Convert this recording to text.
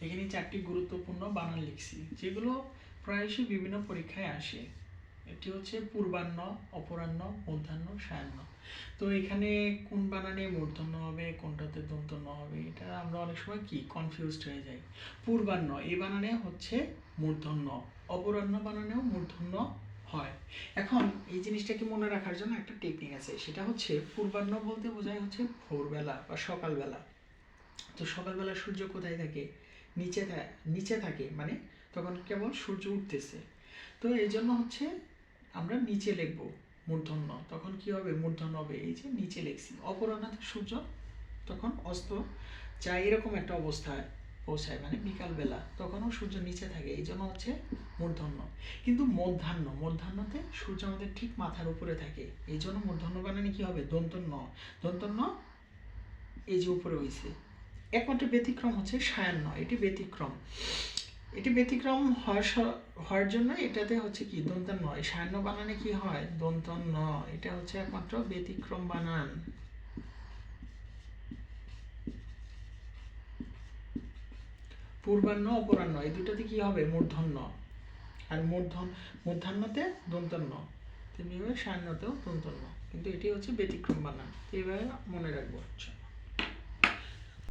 এখানে 4টি গুরুত্বপূর্ণ বানান লিখছি, যেগুলো প্রায়শই বিভিন্ন পরীক্ষায় আসে। এটি হচ্ছে পূর্বাহ্ন, অপরাহ্ন, মধ্যাহ্ন, সায়াহ্ন। তো এখানে কোন বানানে মূর্ধন্য হবে, কোনটাতে দন্তন্য হবে, এটা আমরা অনেক সময় কি কনফিউজড হয়ে যাই। পূর্বাহ্ন এই বানানে হচ্ছে মূর্ধন্য, অপরাহ্ন বানানেও মূর্ধন্য হয়। এখন এই জিনিসটাকে মনে রাখার জন্য একটা টেকনিক আছে, সেটা হচ্ছে পূর্বাহ্ন বলতে বোঝায় হচ্ছে ভোরবেলা বা সকালবেলা। তো সকালবেলা সূর্য কোথায় থাকে? নিচে থাকে, মানে তখন কেবল সূর্য উঠতেছে। তো এই জন্য হচ্ছে আমরা নিচে লিখব মূর্ধন্য, তখন কি হবে? মূর্ধন্য হবে, এই যে নিচে লিখছি। অপরাহ্নতে সূর্য তখন অস্ত যায়, এরকম একটা অবস্থায় পৌঁছায়, মানে বিকালবেলা, তখনও সূর্য নিচে থাকে, এই জন্য হচ্ছে মূর্ধন্য। কিন্তু মধ্যাহ্নতে সূর্য আমাদের ঠিক মাথার উপরে থাকে, এই জন্য মূর্ধন্য বানানে কি হবে? দন্তন্য। দন্তন্য এই যে উপরে হয়েছে। একমাত্র ব্যতিক্রম হচ্ছে সায়াহ্ন, এটি ব্যতিক্রম। এটি ব্যতিক্রম হওয়ার জন্য এটাতে হচ্ছে কি দন্তন্য। এই সায়াহ্ন বানানে কি হয়? দন্তন্য। এটা হচ্ছে একমাত্র ব্যতিক্রম বানান। পূর্বাহ্ন, অপরাহ্ন এই দুটাতে কি হবে? মূর্ধন্য। আর মধ্যাহ্নতে দন্তন্য, তেমনিভাবে সায়াহ্নতেও দন্তন্য। কিন্তু এটি হচ্ছে ব্যতিক্রম বানান, এইভাবে মনে রাখবো। আচ্ছা।